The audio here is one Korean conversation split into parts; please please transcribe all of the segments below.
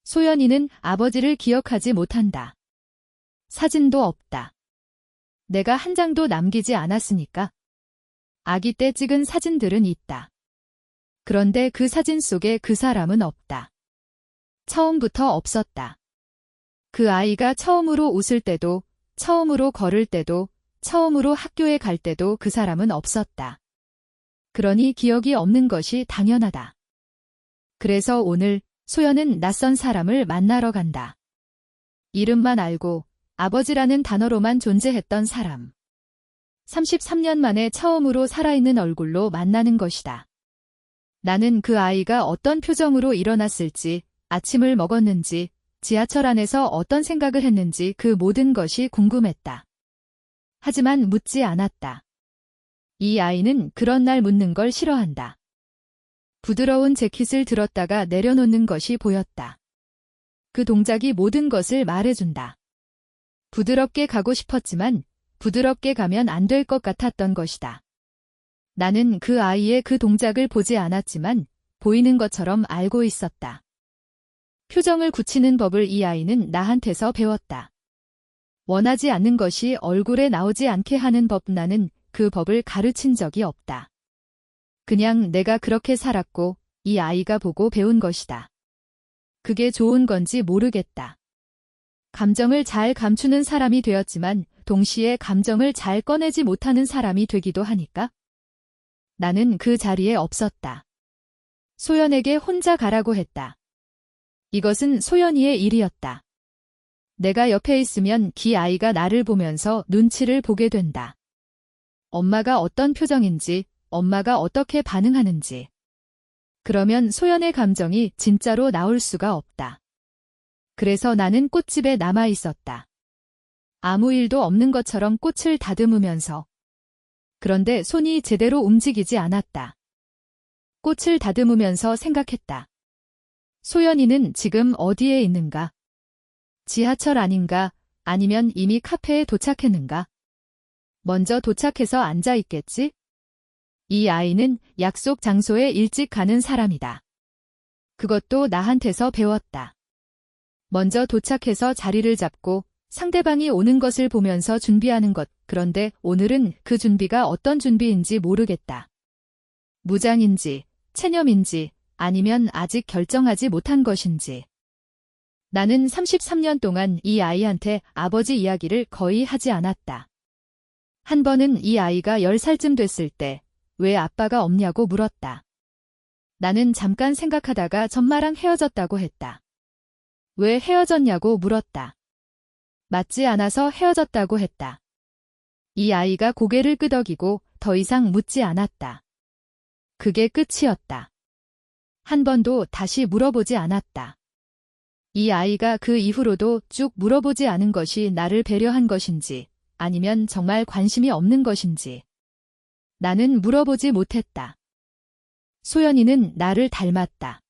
소연이는 아버지를 기억하지 못한다. 사진도 없다. 내가 한 장도 남기지 않았으니까. 아기 때 찍은 사진들은 있다. 그런데 그 사진 속에 그 사람은 없다. 처음부터 없었다. 그 아이가 처음으로 웃을 때도, 처음으로 걸을 때도, 처음으로 학교에 갈 때도 그 사람은 없었다. 그러니 기억이 없는 것이 당연하다. 그래서 오늘 소연은 낯선 사람을 만나러 간다. 이름만 알고 아버지라는 단어로만 존재했던 사람. 33년 만에 처음으로 살아있는 얼굴로 만나는 것이다. 나는 그 아이가 어떤 표정으로 일어났을지, 아침을 먹었는지, 지하철 안에서 어떤 생각을 했는지 그 모든 것이 궁금했다. 하지만 묻지 않았다. 이 아이는 그런 날 묻는 걸 싫어한다. 부드러운 재킷을 들었다가 내려놓는 것이 보였다. 그 동작이 모든 것을 말해준다. 부드럽게 가고 싶었지만 부드럽게 가면 안 될 것 같았던 것이다. 나는 그 아이의 그 동작을 보지 않았지만 보이는 것처럼 알고 있었다. 표정을 굳히는 법을 이 아이는 나한테서 배웠다. 원하지 않는 것이 얼굴에 나오지 않게 하는 법. 나는 그 법을 가르친 적이 없다. 그냥 내가 그렇게 살았고 이 아이가 보고 배운 것이다. 그게 좋은 건지 모르겠다. 감정을 잘 감추는 사람이 되었지만 동시에 감정을 잘 꺼내지 못하는 사람이 되기도 하니까? 나는 그 자리에 없었다. 소연에게 혼자 가라고 했다. 이것은 소연이의 일이었다. 내가 옆에 있으면 기 아이가 나를 보면서 눈치를 보게 된다. 엄마가 어떤 표정인지, 엄마가 어떻게 반응하는지. 그러면 소연의 감정이 진짜로 나올 수가 없다. 그래서 나는 꽃집에 남아 있었다. 아무 일도 없는 것처럼 꽃을 다듬으면서. 그런데 손이 제대로 움직이지 않았다. 꽃을 다듬으면서 생각했다. 소연이는 지금 어디에 있는가? 지하철 아닌가? 아니면 이미 카페에 도착했는가? 먼저 도착해서 앉아 있겠지? 이 아이는 약속 장소에 일찍 가는 사람이다. 그것도 나한테서 배웠다. 먼저 도착해서 자리를 잡고 상대방이 오는 것을 보면서 준비하는 것. 그런데 오늘은 그 준비가 어떤 준비인지 모르겠다. 무장인지, 체념인지, 아니면 아직 결정하지 못한 것인지. 나는 33년 동안 이 아이한테 아버지 이야기를 거의 하지 않았다. 한 번은 이 아이가 10살쯤 됐을 때 왜 아빠가 없냐고 물었다. 나는 잠깐 생각하다가 전마랑 헤어졌다고 했다. 왜 헤어졌냐고 물었다. 맞지 않아서 헤어졌다고 했다. 이 아이가 고개를 끄덕이고 더 이상 묻지 않았다. 그게 끝이었다. 한 번도 다시 물어보지 않았다. 이 아이가 그 이후로도 쭉 물어보지 않은 것이 나를 배려한 것인지 아니면 정말 관심이 없는 것인지. 나는 물어보지 못했다. 소연이는 나를 닮았다.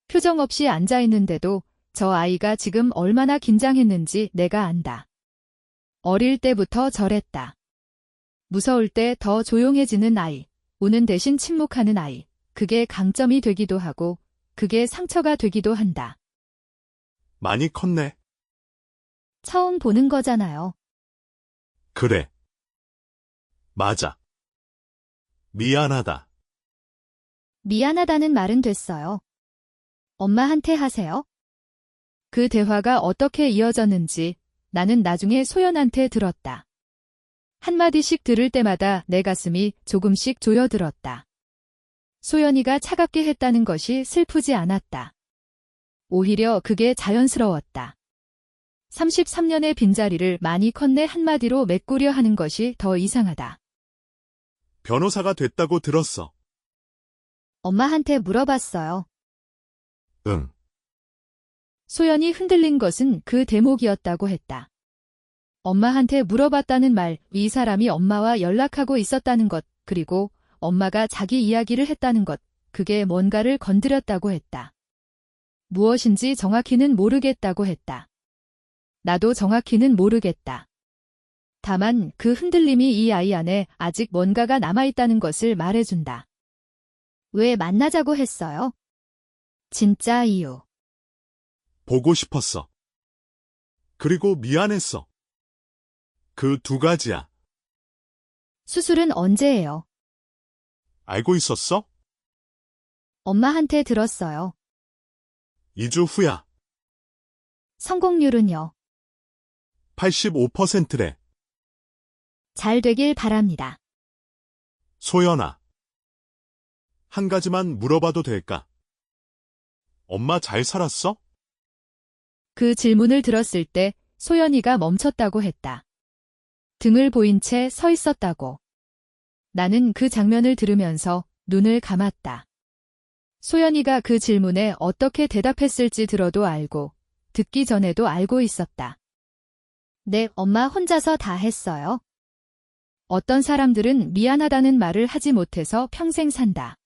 표정 없이 앉아있는데도 저 아이가 지금 얼마나 긴장했는지 내가 안다. 어릴 때부터 저랬다. 무서울 때 더 조용해지는 아이, 우는 대신 침묵하는 아이, 그게 강점이 되기도 하고 그게 상처가 되기도 한다. 많이 컸네. 처음 보는 거잖아요. 그래. 맞아. 미안하다. 미안하다는 말은 됐어요. 엄마한테 하세요. 그 대화가 어떻게 이어졌는지 나는 나중에 소연한테 들었다. 한마디씩 들을 때마다 내 가슴이 조금씩 조여들었다. 소연이가 차갑게 했다는 것이 슬프지 않았다. 오히려 그게 자연스러웠다. 33년의 빈자리를 많이 컸네 한마디로 메꾸려 하는 것이 더 이상하다. 변호사가 됐다고 들었어. 엄마한테 물어봤어요. 응. 소연이 흔들린 것은 그 대목이었다고 했다. 엄마한테 물어봤다는 말, 이 사람이 엄마와 연락하고 있었다는 것, 그리고 엄마가 자기 이야기를 했다는 것, 그게 뭔가를 건드렸다고 했다. 무엇인지 정확히는 모르겠다고 했다. 나도 정확히는 모르겠다. 다만 그 흔들림이 이 아이 안에 아직 뭔가가 남아있다는 것을 말해준다. 왜 만나자고 했어요? 진짜 이유. 보고 싶었어. 그리고 미안했어. 그 두 가지야. 수술은 언제예요? 알고 있었어? 엄마한테 들었어요. 2주 후야. 성공률은요? 85%래. 잘 되길 바랍니다. 소연아. 한 가지만 물어봐도 될까? 엄마 잘 살았어? 그 질문을 들었을 때 소연이가 멈췄다고 했다. 등을 보인 채 서 있었다고. 나는 그 장면을 들으면서 눈을 감았다. 소연이가 그 질문에 어떻게 대답했을지 들어도 알고, 듣기 전에도 알고 있었다. 네, 엄마 혼자서 다 했어요. 어떤 사람들은 미안하다는 말을 하지 못해서 평생 산다.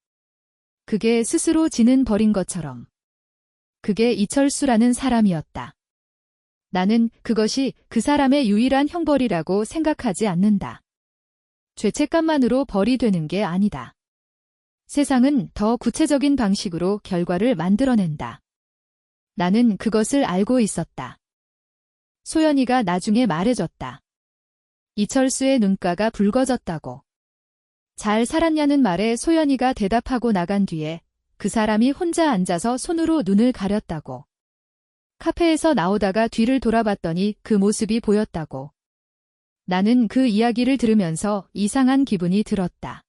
그게 스스로 지는 벌인 것처럼. 그게 이철수라는 사람이었다. 나는 그것이 그 사람의 유일한 형벌이라고 생각하지 않는다. 죄책감만으로 벌이 되는 게 아니다. 세상은 더 구체적인 방식으로 결과를 만들어낸다. 나는 그것을 알고 있었다. 소연이가 나중에 말해줬다. 이철수의 눈가가 붉어졌다고. 잘 살았냐는 말에 소연이가 대답하고 나간 뒤에 그 사람이 혼자 앉아서 손으로 눈을 가렸다고. 카페에서 나오다가 뒤를 돌아봤더니 그 모습이 보였다고. 나는 그 이야기를 들으면서 이상한 기분이 들었다.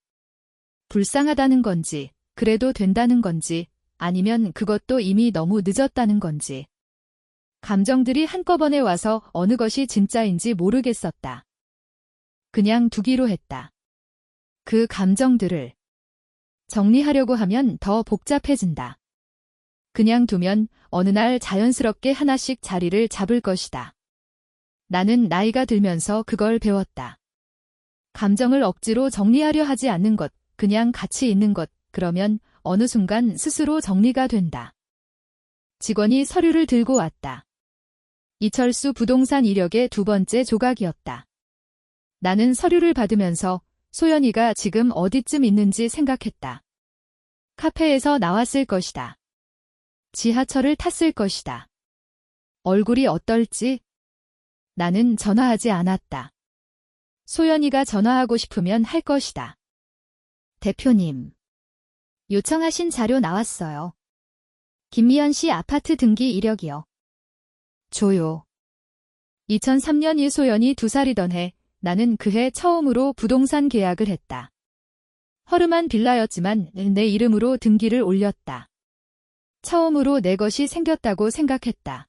불쌍하다는 건지, 그래도 된다는 건지, 아니면 그것도 이미 너무 늦었다는 건지. 감정들이 한꺼번에 와서 어느 것이 진짜인지 모르겠었다. 그냥 두기로 했다. 그 감정들을 정리하려고 하면 더 복잡해진다. 그냥 두면 어느 날 자연스럽게 하나씩 자리를 잡을 것이다. 나는 나이가 들면서 그걸 배웠다. 감정을 억지로 정리하려 하지 않는 것, 그냥 같이 있는 것, 그러면 어느 순간 스스로 정리가 된다. 직원이 서류를 들고 왔다. 이철수 부동산 이력의 두 번째 조각이었다. 나는 서류를 받으면서 소연이가 지금 어디쯤 있는지 생각했다. 카페에서 나왔을 것이다. 지하철을 탔을 것이다. 얼굴이 어떨지? 나는 전화하지 않았다. 소연이가 전화하고 싶으면 할 것이다. 대표님. 요청하신 자료 나왔어요. 김미연 씨 아파트 등기 이력이요. 조요. 2003년 이소연이 2살이던 해 나는 그해 처음으로 부동산 계약을 했다. 허름한 빌라였지만 내 이름으로 등기를 올렸다. 처음으로 내 것이 생겼다고 생각했다.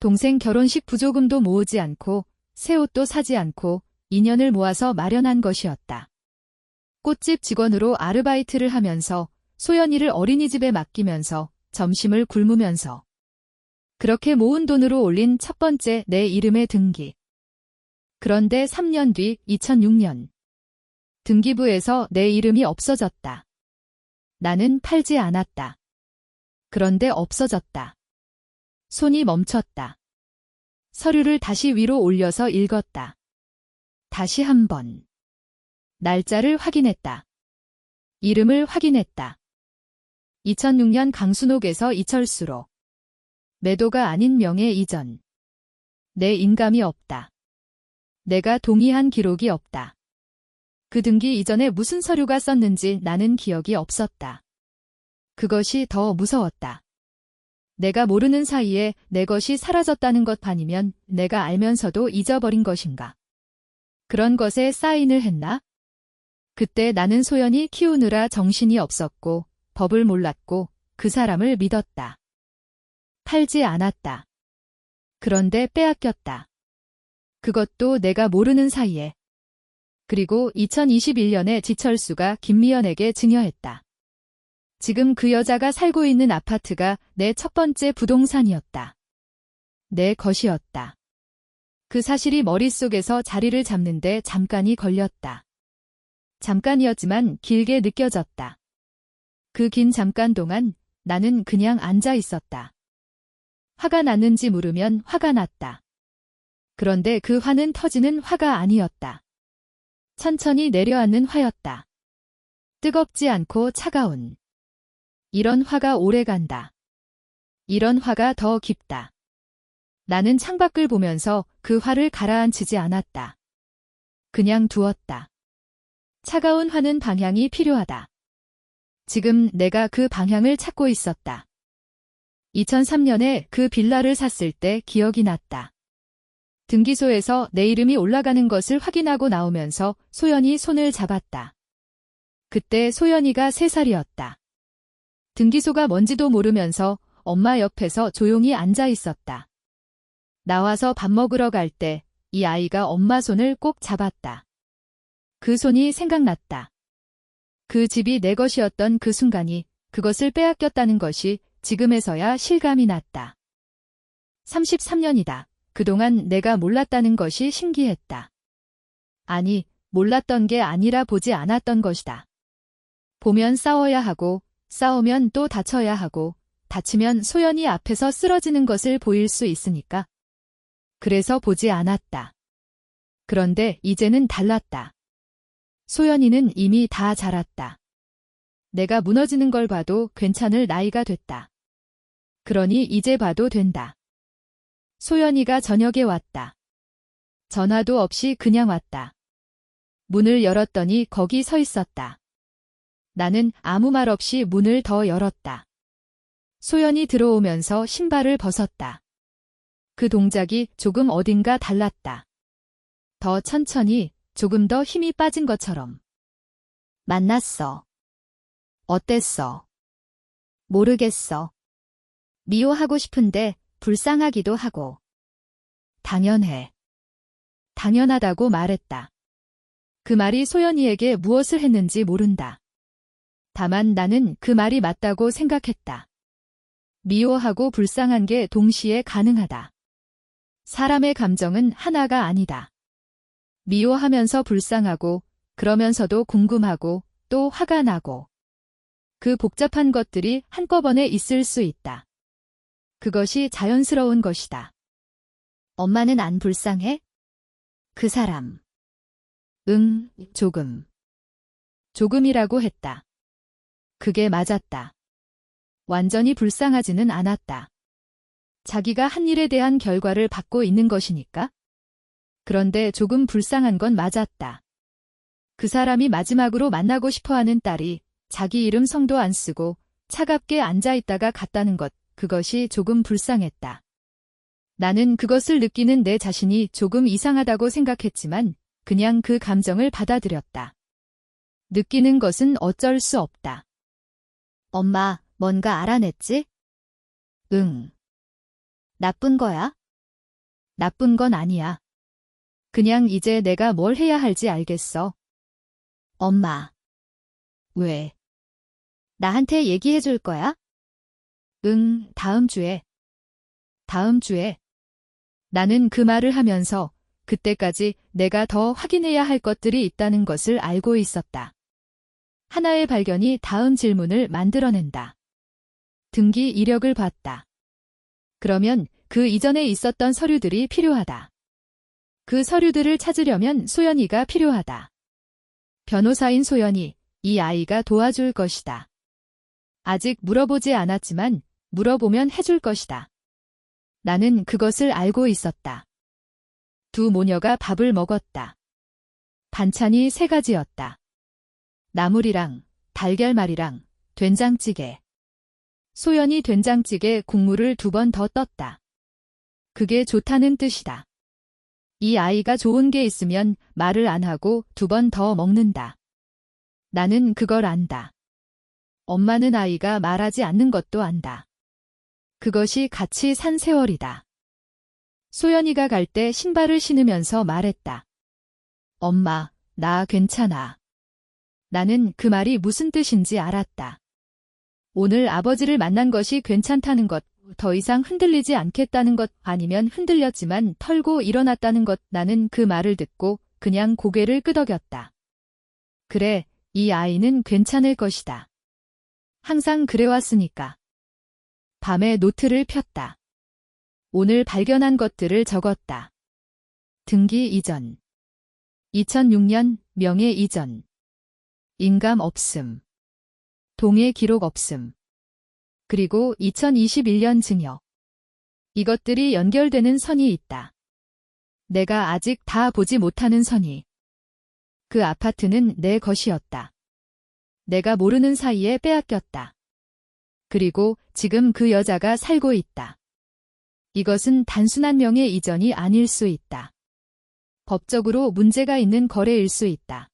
동생 결혼식 부조금도 모으지 않고 새 옷도 사지 않고 인연을 모아서 마련한 것이었다. 꽃집 직원으로 아르바이트를 하면서 소연이를 어린이집에 맡기면서 점심을 굶으면서 그렇게 모은 돈으로 올린 첫 번째 내 이름의 등기. 그런데 3년 뒤 2006년 등기부에서 내 이름이 없어졌다. 나는 팔지 않았다. 그런데 없어졌다. 손이 멈췄다. 서류를 다시 위로 올려서 읽었다. 다시 한 번. 날짜를 확인했다. 이름을 확인했다. 2006년 강순옥에서 이철수로. 매도가 아닌 명예 이전. 내 인감이 없다. 내가 동의한 기록이 없다. 그 등기 이전에 무슨 서류가 썼는지 나는 기억이 없었다. 그것이 더 무서웠다. 내가 모르는 사이에 내 것이 사라졌다는 것 아니면 내가 알면서도 잊어버린 것인가. 그런 것에 사인을 했나? 그때 나는 소연이 키우느라 정신이 없었고 법을 몰랐고 그 사람을 믿었다. 팔지 않았다. 그런데 빼앗겼다. 그것도 내가 모르는 사이에. 그리고 2021년에 지철수가 김미연에게 증여했다. 지금 그 여자가 살고 있는 아파트가 내 첫 번째 부동산이었다. 내 것이었다. 그 사실이 머릿속에서 자리를 잡는데 잠깐이 걸렸다. 잠깐이었지만 길게 느껴졌다. 그 긴 잠깐 동안 나는 그냥 앉아 있었다. 화가 났는지 물으면 화가 났다. 그런데 그 화는 터지는 화가 아니었다. 천천히 내려앉는 화였다. 뜨겁지 않고 차가운. 이런 화가 오래 간다. 이런 화가 더 깊다. 나는 창밖을 보면서 그 화를 가라앉히지 않았다. 그냥 두었다. 차가운 화는 방향이 필요하다. 지금 내가 그 방향을 찾고 있었다. 2003년에 그 빌라를 샀을 때 기억이 났다. 등기소에서 내 이름이 올라가는 것을 확인하고 나오면서 소연이 손을 잡았다. 그때 소연이가 3살이었다. 등기소가 뭔지도 모르면서 엄마 옆에서 조용히 앉아 있었다. 나와서 밥 먹으러 갈 때 이 아이가 엄마 손을 꼭 잡았다. 그 손이 생각났다. 그 집이 내 것이었던 그 순간이 그것을 빼앗겼다는 것이 지금에서야 실감이 났다. 33년이다. 그동안 내가 몰랐다는 것이 신기했다. 아니, 몰랐던 게 아니라 보지 않았던 것이다. 보면 싸워야 하고, 싸우면 또 다쳐야 하고, 다치면 소연이 앞에서 쓰러지는 것을 보일 수 있으니까. 그래서 보지 않았다. 그런데 이제는 달랐다. 소연이는 이미 다 자랐다. 내가 무너지는 걸 봐도 괜찮을 나이가 됐다. 그러니 이제 봐도 된다. 소연이가 저녁에 왔다. 전화도 없이 그냥 왔다. 문을 열었더니 거기 서 있었다. 나는 아무 말 없이 문을 더 열었다. 소연이 들어오면서 신발을 벗었다. 그 동작이 조금 어딘가 달랐다. 더 천천히, 조금 더 힘이 빠진 것처럼. 만났어. 어땠어? 모르겠어. 미워하고 싶은데 불쌍하기도 하고. 당연해. 당연하다고 말했다. 그 말이 소연이에게 무엇을 했는지 모른다. 다만 나는 그 말이 맞다고 생각했다. 미워하고 불쌍한 게 동시에 가능하다. 사람의 감정은 하나가 아니다. 미워하면서 불쌍하고, 그러면서도 궁금하고, 또 화가 나고. 그 복잡한 것들이 한꺼번에 있을 수 있다. 그것이 자연스러운 것이다. 엄마는 안 불쌍해? 그 사람. 응, 조금. 조금이라고 했다. 그게 맞았다. 완전히 불쌍하지는 않았다. 자기가 한 일에 대한 결과를 받고 있는 것이니까. 그런데 조금 불쌍한 건 맞았다. 그 사람이 마지막으로 만나고 싶어하는 딸이 자기 이름 성도 안 쓰고 차갑게 앉아있다가 갔다는 것, 그것이 조금 불쌍했다. 나는 그것을 느끼는 내 자신이 조금 이상하다고 생각했지만 그냥 그 감정을 받아들였다. 느끼는 것은 어쩔 수 없다. 엄마, 뭔가 알아냈지? 응. 나쁜 거야? 나쁜 건 아니야. 그냥 이제 내가 뭘 해야 할지 알겠어. 엄마. 왜? 나한테 얘기해 줄 거야? 응, 다음 주에. 다음 주에. 나는 그 말을 하면서 그때까지 내가 더 확인해야 할 것들이 있다는 것을 알고 있었다. 하나의 발견이 다음 질문을 만들어낸다. 등기 이력을 봤다. 그러면 그 이전에 있었던 서류들이 필요하다. 그 서류들을 찾으려면 소연이가 필요하다. 변호사인 소연이, 이 아이가 도와줄 것이다. 아직 물어보지 않았지만 물어보면 해줄 것이다. 나는 그것을 알고 있었다. 두 모녀가 밥을 먹었다. 반찬이 3가지였다. 나물이랑 달걀말이랑 된장찌개. 소연이 된장찌개 국물을 2번 더 떴다. 그게 좋다는 뜻이다. 이 아이가 좋은 게 있으면 말을 안 하고 2번 더 먹는다. 나는 그걸 안다. 엄마는 아이가 말하지 않는 것도 안다. 그것이 같이 산 세월이다. 소연이가 갈 때 신발을 신으면서 말했다. 엄마, 나 괜찮아. 나는 그 말이 무슨 뜻인지 알았다. 오늘 아버지를 만난 것이 괜찮다는 것, 더 이상 흔들리지 않겠다는 것, 아니면 흔들렸지만 털고 일어났다는 것. 나는 그 말을 듣고 그냥 고개를 끄덕였다. 그래, 이 아이는 괜찮을 것이다. 항상 그래왔으니까. 밤에 노트를 폈다. 오늘 발견한 것들을 적었다. 등기 이전. 2006년 명예 이전. 인감 없음. 동의 기록 없음. 그리고 2021년 증여. 이것들이 연결되는 선이 있다. 내가 아직 다 보지 못하는 선이. 그 아파트는 내 것이었다. 내가 모르는 사이에 빼앗겼다. 그리고 지금 그 여자가 살고 있다. 이것은 단순한 명예 이전이 아닐 수 있다. 법적으로 문제가 있는 거래일 수 있다.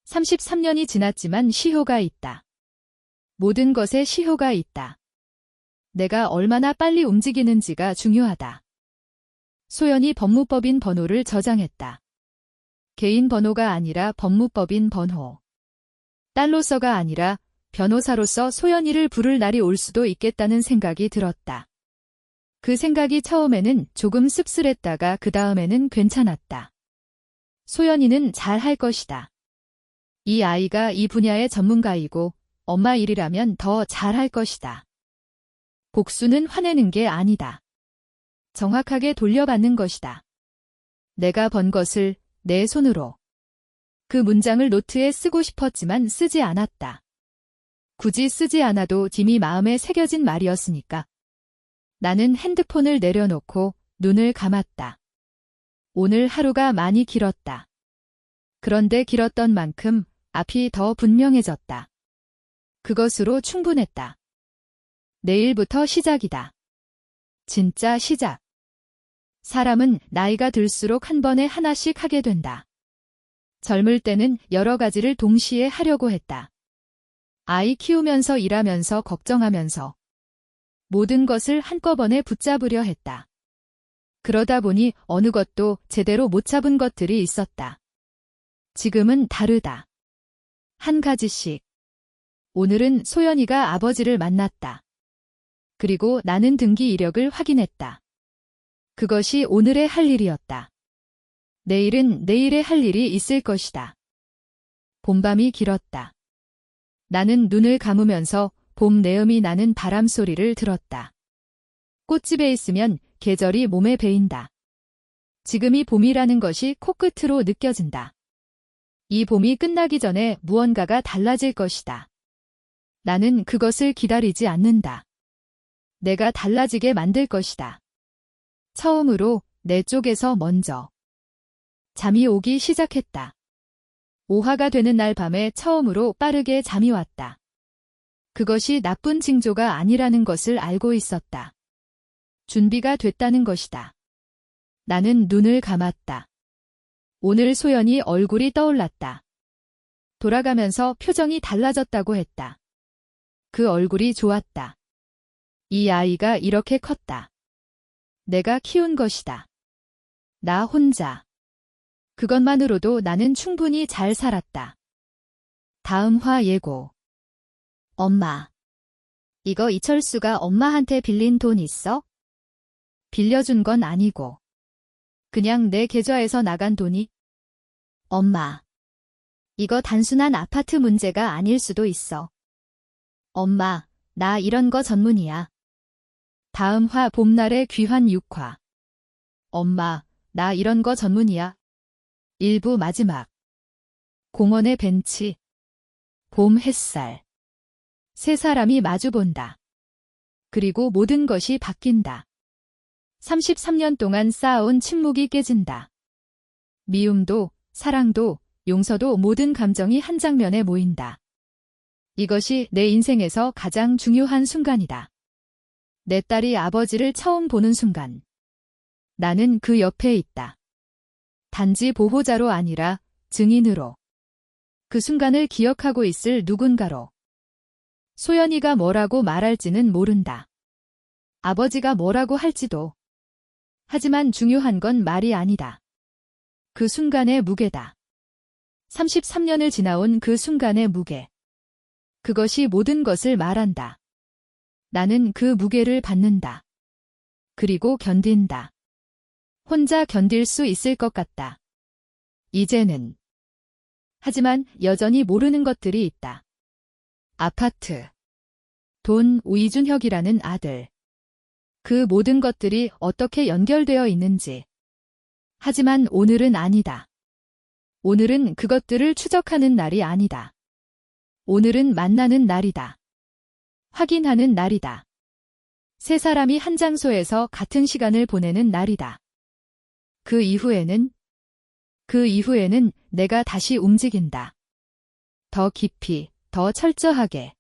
33년이 지났지만 시효가 있다. 모든 것에 시효가 있다. 내가 얼마나 빨리 움직이는지가 중요하다. 소연이 법무법인 번호를 저장했다. 개인 번호가 아니라 법무법인 번호. 딸로서가 아니라 변호사로서 소연이를 부를 날이 올 수도 있겠다는 생각이 들었다. 그 생각이 처음에는 조금 씁쓸했다가 그 다음에는 괜찮았다. 소연이는 잘 할 것이다. 이 아이가 이 분야의 전문가이고 엄마 일이라면 더 잘 할 것이다. 복수는 화내는 게 아니다. 정확하게 돌려받는 것이다. 내가 번 것을 내 손으로. 그 문장을 노트에 쓰고 싶었지만 쓰지 않았다. 굳이 쓰지 않아도 이미 마음에 새겨진 말이었으니까. 나는 핸드폰을 내려놓고 눈을 감았다. 오늘 하루가 많이 길었다. 그런데 길었던 만큼 앞이 더 분명해졌다. 그것으로 충분했다. 내일부터 시작이다. 진짜 시작. 사람은 나이가 들수록 한 번에 하나씩 하게 된다. 젊을 때는 여러 가지를 동시에 하려고 했다. 아이 키우면서 일하면서 걱정하면서 모든 것을 한꺼번에 붙잡으려 했다. 그러다 보니 어느 것도 제대로 못 잡은 것들이 있었다. 지금은 다르다. 한 가지씩. 오늘은 소연이가 아버지를 만났다. 그리고 나는 등기 이력을 확인했다. 그것이 오늘의 할 일이었다. 내일은 내일의 할 일이 있을 것이다. 봄밤이 길었다. 나는 눈을 감으면서 봄 내음이 나는 바람 소리를 들었다. 꽃집에 있으면 계절이 몸에 배인다. 지금이 봄이라는 것이 코끝으로 느껴진다. 이 봄이 끝나기 전에 무언가가 달라질 것이다. 나는 그것을 기다리지 않는다. 내가 달라지게 만들 것이다. 처음으로 내 쪽에서 먼저. 잠이 오기 시작했다. 5화가 되는 날 밤에 처음으로 빠르게 잠이 왔다. 그것이 나쁜 징조가 아니라는 것을 알고 있었다. 준비가 됐다는 것이다. 나는 눈을 감았다. 오늘 소연이 얼굴이 떠올랐다. 돌아가면서 표정이 달라졌다고 했다. 그 얼굴이 좋았다. 이 아이가 이렇게 컸다. 내가 키운 것이다. 나 혼자. 그것만으로도 나는 충분히 잘 살았다. 다음 화 예고. 엄마. 이거 이철수가 엄마한테 빌린 돈 있어? 빌려준 건 아니고. 그냥 내 계좌에서 나간 돈이? 엄마. 이거 단순한 아파트 문제가 아닐 수도 있어. 엄마, 나 이런 거 전문이야. 다음 화 봄날의 귀환 6화. 엄마, 나 이런 거 전문이야. 1부 마지막. 공원의 벤치. 봄 햇살. 세 사람이 마주본다. 그리고 모든 것이 바뀐다. 33년 동안 쌓아온 침묵이 깨진다. 미움도, 사랑도, 용서도 모든 감정이 한 장면에 모인다. 이것이 내 인생에서 가장 중요한 순간이다. 내 딸이 아버지를 처음 보는 순간. 나는 그 옆에 있다. 단지 보호자로 아니라 증인으로. 그 순간을 기억하고 있을 누군가로. 소연이가 뭐라고 말할지는 모른다. 아버지가 뭐라고 할지도. 하지만 중요한 건 말이 아니다. 그 순간의 무게다. 33년을 지나온 그 순간의 무게. 그것이 모든 것을 말한다. 나는 그 무게를 받는다. 그리고 견딘다. 혼자 견딜 수 있을 것 같다. 이제는. 하지만 여전히 모르는 것들이 있다. 아파트. 돈, 이준혁이라는 아들. 그 모든 것들이 어떻게 연결되어 있는지. 하지만 오늘은 아니다. 오늘은 그것들을 추적하는 날이 아니다. 오늘은 만나는 날이다. 확인하는 날이다. 세 사람이 한 장소에서 같은 시간을 보내는 날이다. 그 이후에는 내가 다시 움직인다. 더 깊이, 더 철저하게.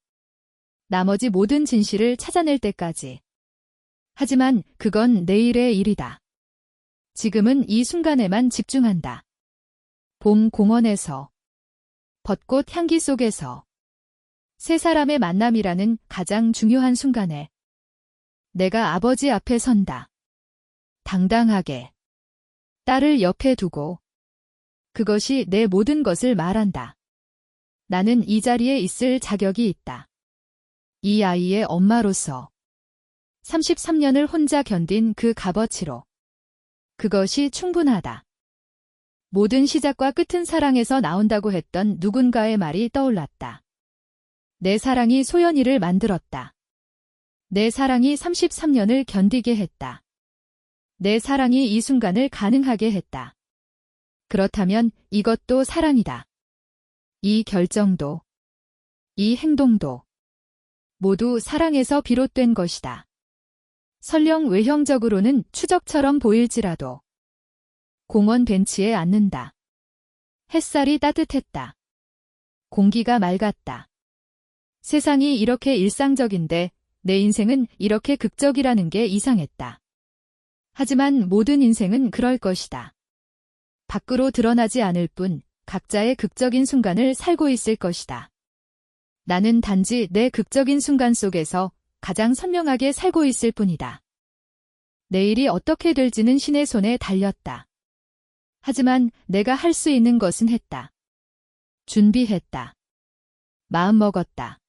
나머지 모든 진실을 찾아낼 때까지. 하지만 그건 내일의 일이다. 지금은 이 순간에만 집중한다. 봄 공원에서, 벚꽃 향기 속에서, 세 사람의 만남이라는 가장 중요한 순간에 내가 아버지 앞에 선다. 당당하게. 딸을 옆에 두고 그것이 내 모든 것을 말한다. 나는 이 자리에 있을 자격이 있다. 이 아이의 엄마로서 33년을 혼자 견딘 그 값어치로 그것이 충분하다. 모든 시작과 끝은 사랑에서 나온다고 했던 누군가의 말이 떠올랐다. 내 사랑이 소연이를 만들었다. 내 사랑이 33년을 견디게 했다. 내 사랑이 이 순간을 가능하게 했다. 그렇다면 이것도 사랑이다. 이 결정도, 이 행동도 모두 사랑에서 비롯된 것이다. 설령 외형적으로는 추적처럼 보일지라도 공원 벤치에 앉는다. 햇살이 따뜻했다. 공기가 맑았다. 세상이 이렇게 일상적인데 내 인생은 이렇게 극적이라는 게 이상했다. 하지만 모든 인생은 그럴 것이다. 밖으로 드러나지 않을 뿐 각자의 극적인 순간을 살고 있을 것이다. 나는 단지 내 극적인 순간 속에서 가장 선명하게 살고 있을 뿐이다. 내일이 어떻게 될지는 신의 손에 달렸다. 하지만 내가 할 수 있는 것은 했다. 준비했다. 마음먹었다.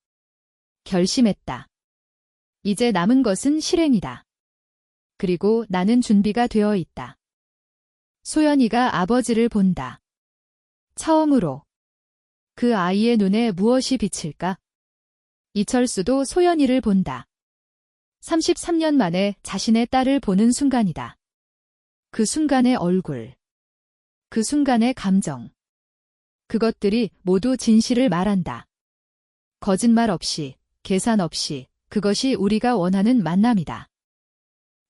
결심했다. 이제 남은 것은 실행이다. 그리고 나는 준비가 되어 있다. 소연이가 아버지를 본다. 처음으로 그 아이의 눈에 무엇이 비칠까? 이철수도 소연이를 본다. 33년 만에 자신의 딸을 보는 순간이다. 그 순간의 얼굴, 그 순간의 감정. 그것들이 모두 진실을 말한다. 거짓말 없이, 계산 없이 그것이 우리가 원하는 만남이다.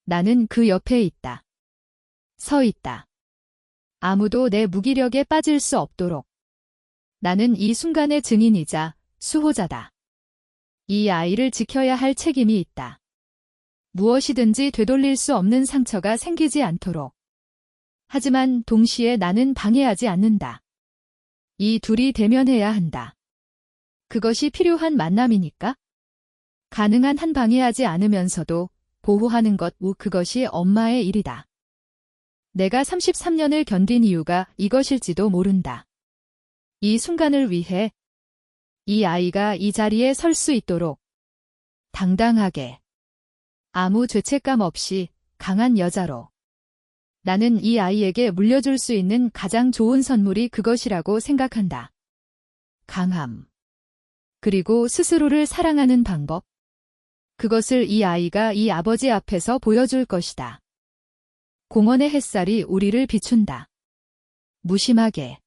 나는 그 옆에 있다. 서 있다. 아무도 내 무기력에 빠질 수 없도록. 나는 이 순간의 증인이자 수호자다. 이 아이를 지켜야 할 책임이 있다. 무엇이든지 되돌릴 수 없는 상처가 생기지 않도록. 하지만 동시에 나는 방해하지 않는다. 이 둘이 대면해야 한다. 그것이 필요한 만남이니까? 가능한 한 방해하지 않으면서도 보호하는 것, 그것이 엄마의 일이다. 내가 33년을 견딘 이유가 이것일지도 모른다. 이 순간을 위해 이 아이가 이 자리에 설 수 있도록 당당하게, 아무 죄책감 없이 강한 여자로. 나는 이 아이에게 물려줄 수 있는 가장 좋은 선물이 그것이라고 생각한다. 강함. 그리고 스스로를 사랑하는 방법. 그것을 이 아이가 이 아버지 앞에서 보여줄 것이다. 공원의 햇살이 우리를 비춘다. 무심하게.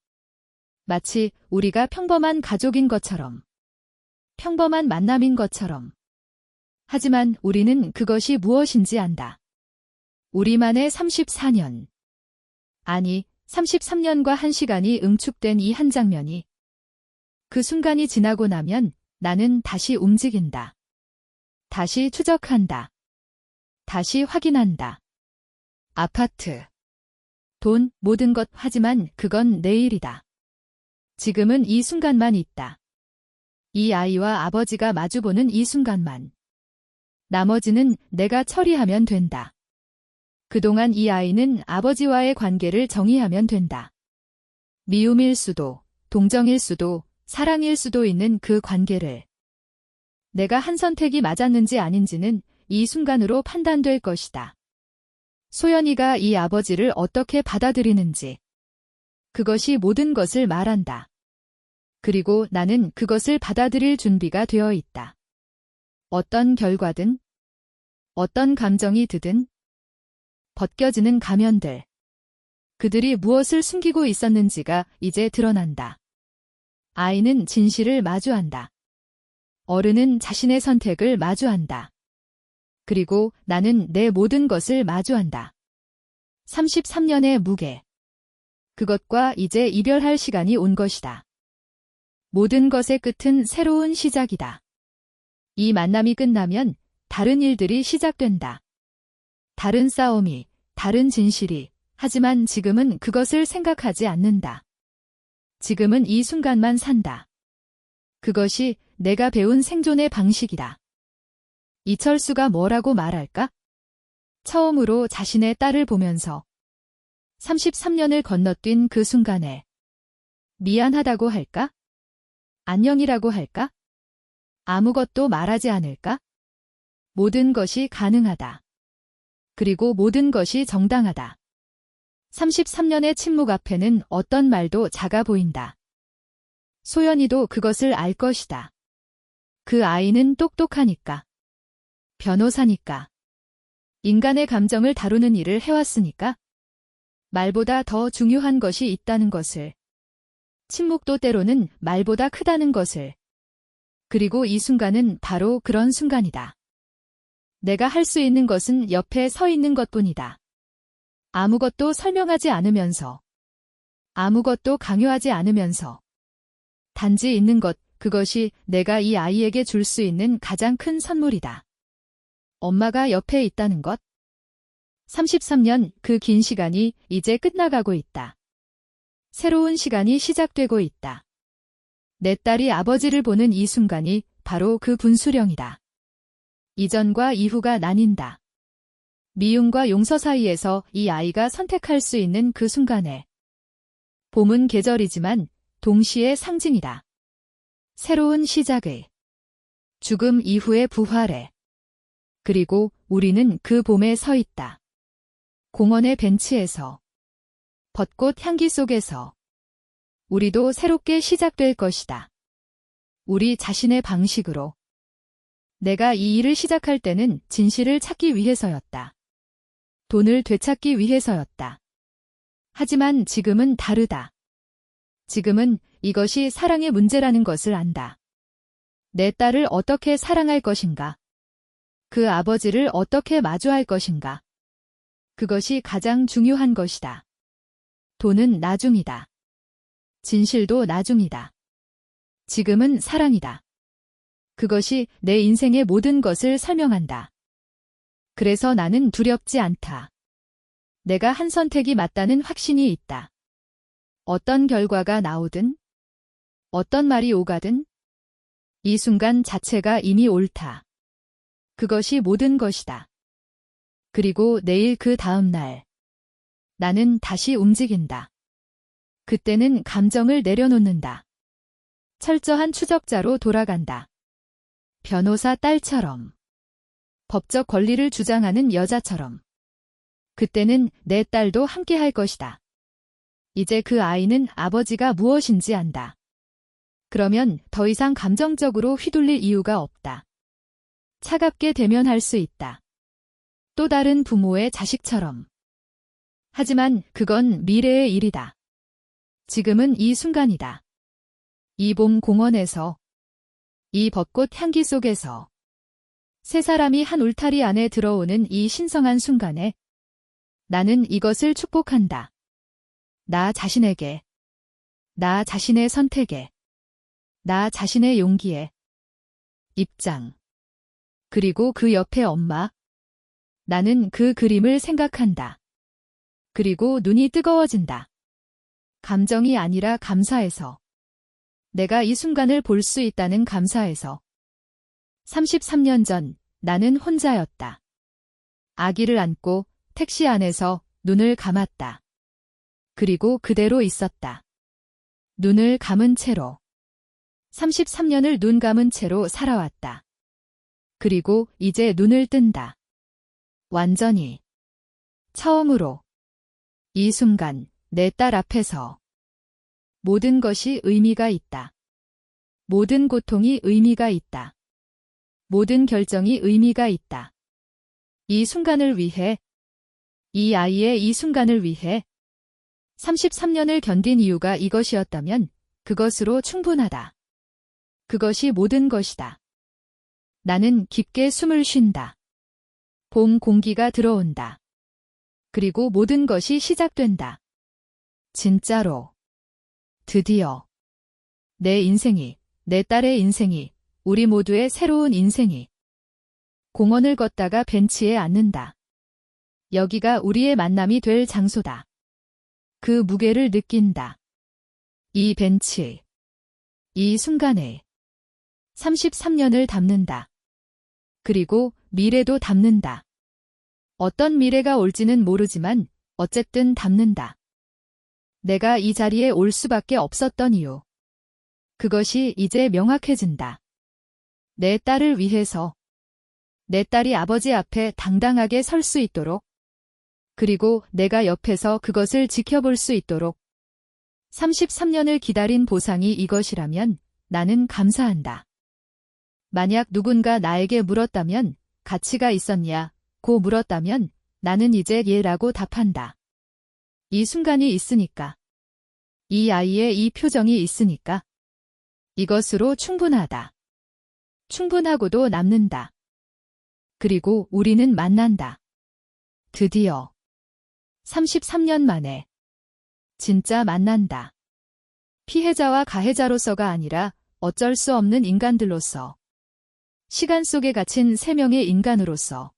마치 우리가 평범한 가족인 것처럼. 평범한 만남인 것처럼. 하지만 우리는 그것이 무엇인지 안다. 우리만의 34년. 아니, 33년과 1시간이 응축된 이 한 장면이. 그 순간이 지나고 나면 나는 다시 움직인다. 다시 추적한다. 다시 확인한다. 아파트. 돈, 모든 것, 하지만 그건 내일이다. 지금은 이 순간만 있다. 이 아이와 아버지가 마주보는 이 순간만. 나머지는 내가 처리하면 된다. 그동안 이 아이는 아버지와의 관계를 정의하면 된다. 미움일 수도, 동정일 수도, 사랑일 수도 있는 그 관계를. 내가 한 선택이 맞았는지 아닌지는 이 순간으로 판단될 것이다. 소연이가 이 아버지를 어떻게 받아들이는지. 그것이 모든 것을 말한다. 그리고 나는 그것을 받아들일 준비가 되어 있다. 어떤 결과든, 어떤 감정이 드든, 벗겨지는 가면들. 그들이 무엇을 숨기고 있었는지가 이제 드러난다. 아이는 진실을 마주한다. 어른은 자신의 선택을 마주한다. 그리고 나는 내 모든 것을 마주한다. 33년의 무게. 그것과 이제 이별할 시간이 온 것이다. 모든 것의 끝은 새로운 시작이다. 이 만남이 끝나면 다른 일들이 시작된다. 다른 싸움이, 다른 진실이, 하지만 지금은 그것을 생각하지 않는다. 지금은 이 순간만 산다. 그것이 내가 배운 생존의 방식이다. 이철수가 뭐라고 말할까? 처음으로 자신의 딸을 보면서 33년을 건너뛴 그 순간에 미안하다고 할까? 안녕이라고 할까? 아무것도 말하지 않을까? 모든 것이 가능하다. 그리고 모든 것이 정당하다. 33년의 침묵 앞에는 어떤 말도 작아 보인다. 소연이도 그것을 알 것이다. 그 아이는 똑똑하니까. 변호사니까. 인간의 감정을 다루는 일을 해왔으니까. 말보다 더 중요한 것이 있다는 것을. 침묵도 때로는 말보다 크다는 것을. 그리고 이 순간은 바로 그런 순간이다. 내가 할 수 있는 것은 옆에 서 있는 것뿐이다. 아무것도 설명하지 않으면서. 아무것도 강요하지 않으면서. 단지 있는 것, 그것이 내가 이 아이에게 줄 수 있는 가장 큰 선물이다. 엄마가 옆에 있다는 것. 33년 그 긴 시간이 이제 끝나가고 있다. 새로운 시간이 시작되고 있다. 내 딸이 아버지를 보는 이 순간이 바로 그 분수령이다. 이전과 이후가 나뉜다. 미움과 용서 사이에서 이 아이가 선택할 수 있는 그 순간에. 봄은 계절이지만 동시에 상징이다. 새로운 시작의. 죽음 이후의 부활의. 그리고 우리는 그 봄에 서 있다. 공원의 벤치에서. 벚꽃 향기 속에서. 우리도 새롭게 시작될 것이다. 우리 자신의 방식으로. 내가 이 일을 시작할 때는 진실을 찾기 위해서였다. 돈을 되찾기 위해서였다. 하지만 지금은 다르다. 지금은 이것이 사랑의 문제라는 것을 안다. 내 딸을 어떻게 사랑할 것인가? 그 아버지를 어떻게 마주할 것인가? 그것이 가장 중요한 것이다. 돈은 나중이다. 진실도 나중이다. 지금은 사랑이다. 그것이 내 인생의 모든 것을 설명한다. 그래서 나는 두렵지 않다. 내가 한 선택이 맞다는 확신이 있다. 어떤 결과가 나오든, 어떤 말이 오가든, 이 순간 자체가 이미 옳다. 그것이 모든 것이다. 그리고 내일 그 다음 날, 나는 다시 움직인다. 그때는 감정을 내려놓는다. 철저한 추적자로 돌아간다. 변호사 딸처럼. 법적 권리를 주장하는 여자처럼. 그때는 내 딸도 함께 할 것이다. 이제 그 아이는 아버지가 무엇인지 안다. 그러면 더 이상 감정적으로 휘둘릴 이유가 없다. 차갑게 대면할 수 있다. 또 다른 부모의 자식처럼. 하지만 그건 미래의 일이다. 지금은 이 순간이다. 이 봄 공원에서. 이 벚꽃 향기 속에서. 세 사람이 한 울타리 안에 들어오는 이 신성한 순간에 나는 이것을 축복한다. 나 자신에게. 나 자신의 선택에. 나 자신의 용기에. 입장. 그리고 그 옆에 엄마. 나는 그 그림을 생각한다. 그리고 눈이 뜨거워진다. 감정이 아니라 감사해서. 내가 이 순간을 볼 수 있다는 감사에서. 33년 전 나는 혼자였다. 아기를 안고 택시 안에서 눈을 감았다. 그리고 그대로 있었다. 눈을 감은 채로. 33년을 눈 감은 채로 살아왔다. 그리고 이제 눈을 뜬다. 완전히. 처음으로. 이 순간 내 딸 앞에서. 모든 것이 의미가 있다. 모든 고통이 의미가 있다. 모든 결정이 의미가 있다. 이 순간을 위해. 이 아이의 이 순간을 위해. 33년을 견딘 이유가 이것이었다면 그것으로 충분하다. 그것이 모든 것이다. 나는 깊게 숨을 쉰다. 봄 공기가 들어온다. 그리고 모든 것이 시작된다. 진짜로. 드디어. 내 인생이, 내 딸의 인생이, 우리 모두의 새로운 인생이. 공원을 걷다가 벤치에 앉는다. 여기가 우리의 만남이 될 장소다. 그 무게를 느낀다. 이 벤치. 이 순간에 33년을 담는다. 그리고 미래도 담는다. 어떤 미래가 올지는 모르지만 어쨌든 담는다. 내가 이 자리에 올 수밖에 없었던 이유. 그것이 이제 명확해진다. 내 딸을 위해서. 내 딸이 아버지 앞에 당당하게 설 수 있도록. 그리고 내가 옆에서 그것을 지켜볼 수 있도록. 33년을 기다린 보상이 이것이라면 나는 감사한다. 만약 누군가 나에게 물었다면 가치가 있었냐? 고 물었다면 나는 이제 예라고 답한다. 이 순간이 있으니까. 이 아이의 이 표정이 있으니까. 이것으로 충분하다. 충분하고도 남는다. 그리고 우리는 만난다. 드디어. 33년 만에. 진짜 만난다. 피해자와 가해자로서가 아니라 어쩔 수 없는 인간들로서. 시간 속에 갇힌 세 명의 인간으로서.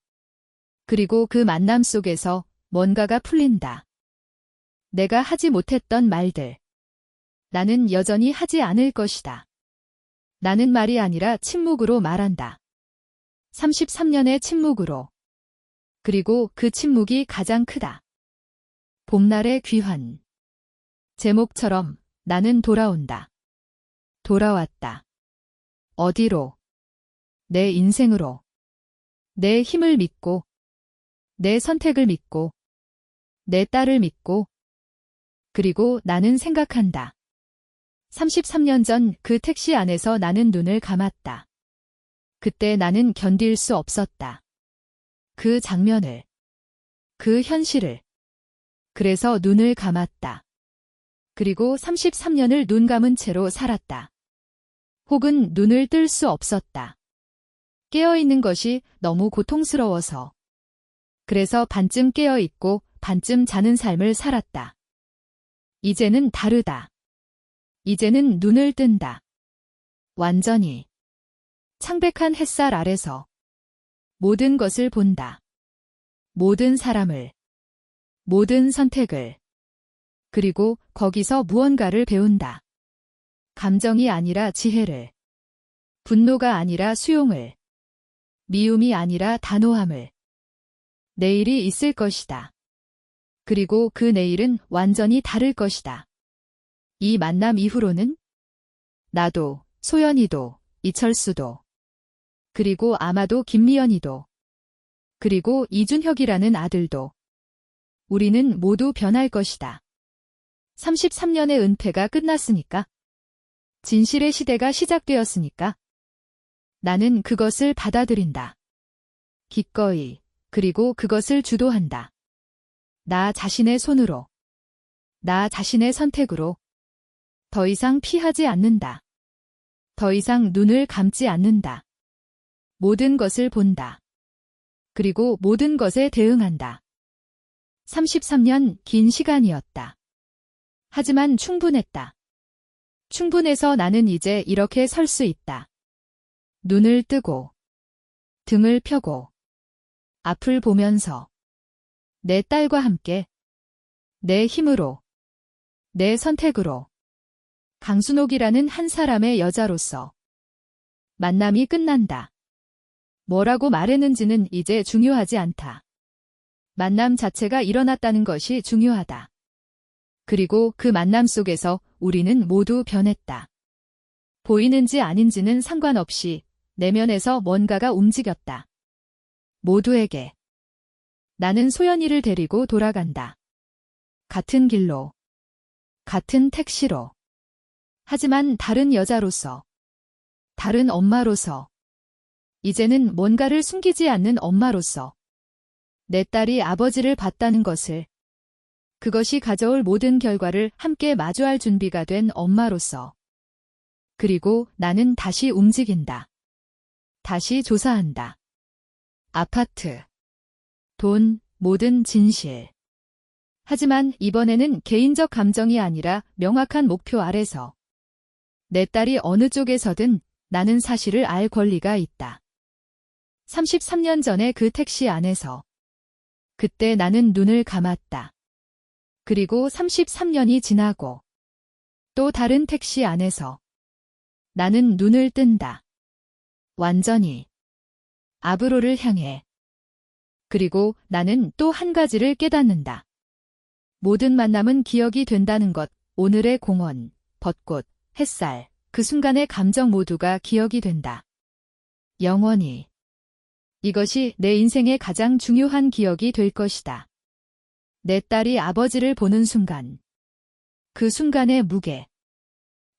그리고 그 만남 속에서 뭔가가 풀린다. 내가 하지 못했던 말들. 나는 여전히 하지 않을 것이다. 나는 말이 아니라 침묵으로 말한다. 33년의 침묵으로. 그리고 그 침묵이 가장 크다. 봄날의 귀환. 제목처럼 나는 돌아온다. 돌아왔다. 어디로? 내 인생으로. 내 힘을 믿고. 내 선택을 믿고. 내 딸을 믿고. 그리고 나는 생각한다. 33년 전 그 택시 안에서 나는 눈을 감았다. 그때 나는 견딜 수 없었다. 그 장면을. 그 현실을. 그래서 눈을 감았다. 그리고 33년을 눈 감은 채로 살았다. 혹은 눈을 뜰 수 없었다. 깨어있는 것이 너무 고통스러워서. 그래서 반쯤 깨어있고 반쯤 자는 삶을 살았다. 이제는 다르다. 이제는 눈을 뜬다. 완전히. 창백한 햇살 아래서. 모든 것을 본다. 모든 사람을. 모든 선택을. 그리고 거기서 무언가를 배운다. 감정이 아니라 지혜를. 분노가 아니라 수용을. 미움이 아니라 단호함을. 내일이 있을 것이다. 그리고 그 내일은 완전히 다를 것이다. 이 만남 이후로는 나도, 소연이도, 이철수도, 그리고 아마도 김미연이도, 그리고 이준혁이라는 아들도, 우리는 모두 변할 것이다. 33년의 은폐가 끝났으니까. 진실의 시대가 시작되었으니까. 나는 그것을 받아들인다. 기꺼이. 그리고 그것을 주도한다. 나 자신의 손으로. 나 자신의 선택으로. 더 이상 피하지 않는다. 더 이상 눈을 감지 않는다. 모든 것을 본다. 그리고 모든 것에 대응한다. 33년 긴 시간이었다. 하지만 충분했다. 충분해서 나는 이제 이렇게 설 수 있다. 눈을 뜨고, 등을 펴고, 앞을 보면서, 내 딸과 함께, 내 힘으로, 내 선택으로, 강순옥이라는 한 사람의 여자로서, 만남이 끝난다. 뭐라고 말했는지는 이제 중요하지 않다. 만남 자체가 일어났다는 것이 중요하다. 그리고 그 만남 속에서 우리는 모두 변했다. 보이는지 아닌지는 상관없이 내면에서 뭔가가 움직였다. 모두에게. 나는 소연이를 데리고 돌아간다. 같은 길로. 같은 택시로. 하지만 다른 여자로서. 다른 엄마로서. 이제는 뭔가를 숨기지 않는 엄마로서. 내 딸이 아버지를 봤다는 것을. 그것이 가져올 모든 결과를 함께 마주할 준비가 된 엄마로서. 그리고 나는 다시 움직인다. 다시 조사한다. 아파트, 돈, 모든 진실. 하지만 이번에는 개인적 감정이 아니라 명확한 목표 아래서. 내 딸이 어느 쪽에서든 나는 사실을 알 권리가 있다. 33년 전에 그 택시 안에서. 그때 나는 눈을 감았다. 그리고 33년이 지나고 또 다른 택시 안에서 나는 눈을 뜬다. 완전히. 아브로를 향해. 그리고 나는 또 한 가지를 깨닫는다. 모든 만남은 기억이 된다는 것, 오늘의 공원, 벚꽃, 햇살, 그 순간의 감정 모두가 기억이 된다. 영원히. 이것이 내 인생의 가장 중요한 기억이 될 것이다. 내 딸이 아버지를 보는 순간. 그 순간의 무게.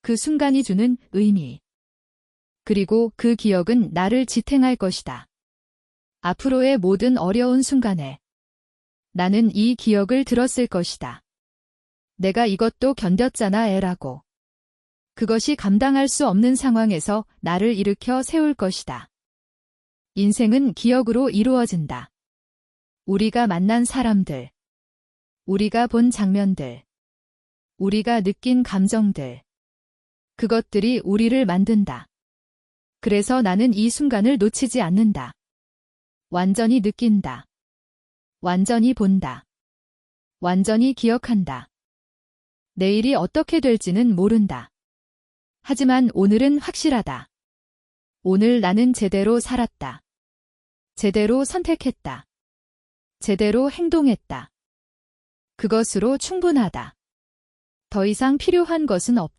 그 순간이 주는 의미. 그리고 그 기억은 나를 지탱할 것이다. 앞으로의 모든 어려운 순간에 나는 이 기억을 들었을 것이다. 내가 이것도 견뎠잖아, 애라고. 그것이 감당할 수 없는 상황에서 나를 일으켜 세울 것이다. 인생은 기억으로 이루어진다. 우리가 만난 사람들, 우리가 본 장면들, 우리가 느낀 감정들, 그것들이 우리를 만든다. 그래서 나는 이 순간을 놓치지 않는다. 완전히 느낀다. 완전히 본다. 완전히 기억한다. 내일이 어떻게 될지는 모른다. 하지만 오늘은 확실하다. 오늘 나는 제대로 살았다. 제대로 선택했다. 제대로 행동했다. 그것으로 충분하다. 더 이상 필요한 것은 없다.